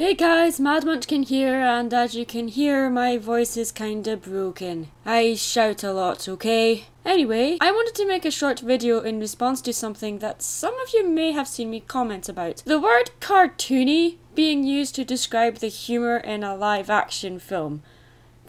Hey guys, Mad Munchkin here, and as you can hear, my voice is kinda broken. I shout a lot, okay? Anyway, I wanted to make a short video in response to something that some of you may have seen me comment about. The word cartoony being used to describe the humour in a live-action film.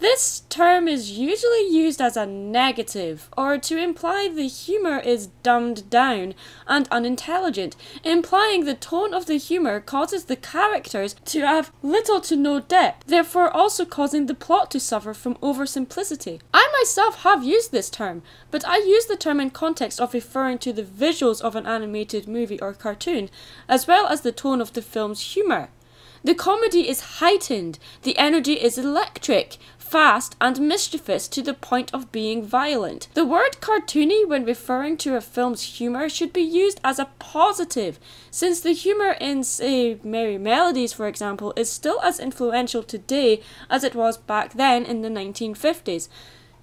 This term is usually used as a negative, or to imply the humour is dumbed down and unintelligent, implying the tone of the humour causes the characters to have little to no depth, therefore also causing the plot to suffer from oversimplicity. I myself have used this term, but I use the term in context of referring to the visuals of an animated movie or cartoon, as well as the tone of the film's humour. The comedy is heightened, the energy is electric, fast and mischievous to the point of being violent. The word cartoony when referring to a film's humour should be used as a positive, since the humour in, say, Merry Melodies, for example, is still as influential today as it was back then in the 1950s.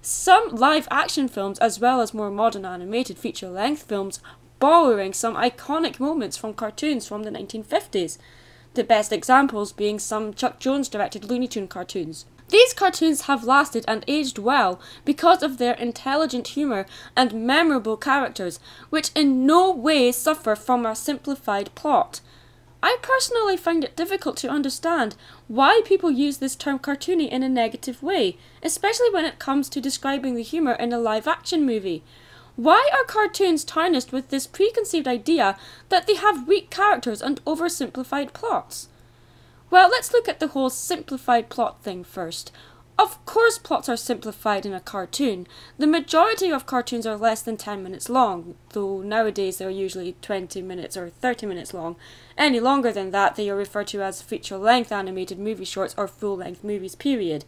Some live-action films, as well as more modern animated feature-length films, borrowing some iconic moments from cartoons from the 1950s. The best examples being some Chuck Jones-directed Looney Tunes cartoons. These cartoons have lasted and aged well because of their intelligent humour and memorable characters, which in no way suffer from a simplified plot. I personally find it difficult to understand why people use this term cartoony in a negative way, especially when it comes to describing the humour in a live-action movie. Why are cartoons tarnished with this preconceived idea that they have weak characters and oversimplified plots? Well, let's look at the whole simplified plot thing first. Of course plots are simplified in a cartoon. The majority of cartoons are less than 10 minutes long, though nowadays they're usually 20 minutes or 30 minutes long. Any longer than that they are referred to as feature-length animated movie shorts or full-length movies, period.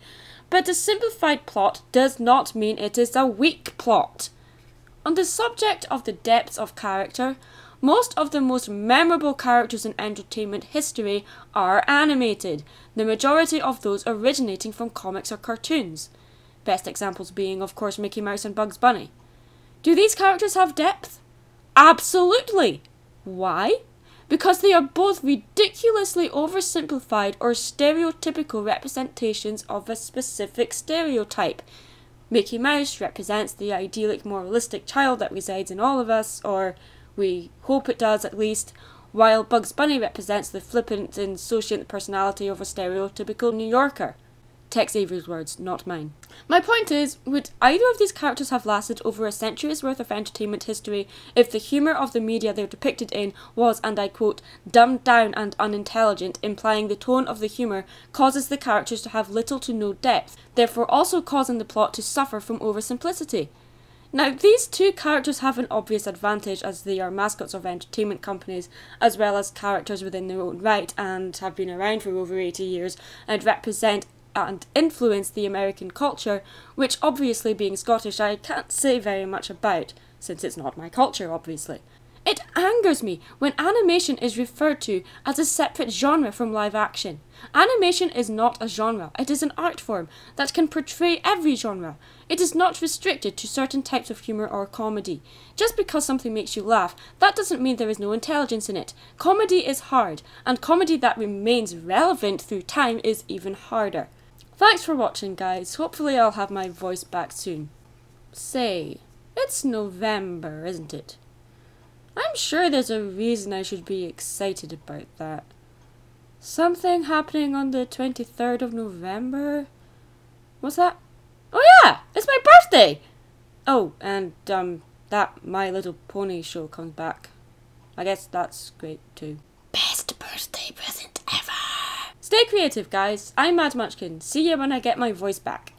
But a simplified plot does not mean it is a weak plot. On the subject of the depths of character, most of the most memorable characters in entertainment history are animated, the majority of those originating from comics or cartoons. Best examples being, of course, Mickey Mouse and Bugs Bunny. Do these characters have depth? Absolutely! Why? Because they are both ridiculously oversimplified or stereotypical representations of a specific stereotype. Mickey Mouse represents the idyllic moralistic child that resides in all of us, or we hope it does at least, while Bugs Bunny represents the flippant, insouciant personality of a stereotypical New Yorker. Tex Avery's words, not mine. My point is, would either of these characters have lasted over a century's worth of entertainment history if the humour of the media they're depicted in was, and I quote, dumbed down and unintelligent, implying the tone of the humour causes the characters to have little to no depth, therefore also causing the plot to suffer from oversimplicity? Now, these two characters have an obvious advantage as they are mascots of entertainment companies, as well as characters within their own right and have been around for over 80 years and represent and influence the American culture, which obviously being Scottish I can't say very much about, since it's not my culture obviously. It angers me when animation is referred to as a separate genre from live action. Animation is not a genre, it is an art form that can portray every genre. It is not restricted to certain types of humour or comedy. Just because something makes you laugh, that doesn't mean there is no intelligence in it. Comedy is hard, and comedy that remains relevant through time is even harder. Thanks for watching, guys. Hopefully I'll have my voice back soon. Say, it's November, isn't it? I'm sure there's a reason I should be excited about that. Something happening on the 23rd of November? What's that? Oh yeah! It's my birthday! Oh, and that My Little Pony show comes back. I guess that's great too. Best birthday present ever! Stay creative, guys. I'm Mad Munchkin. See you when I get my voice back.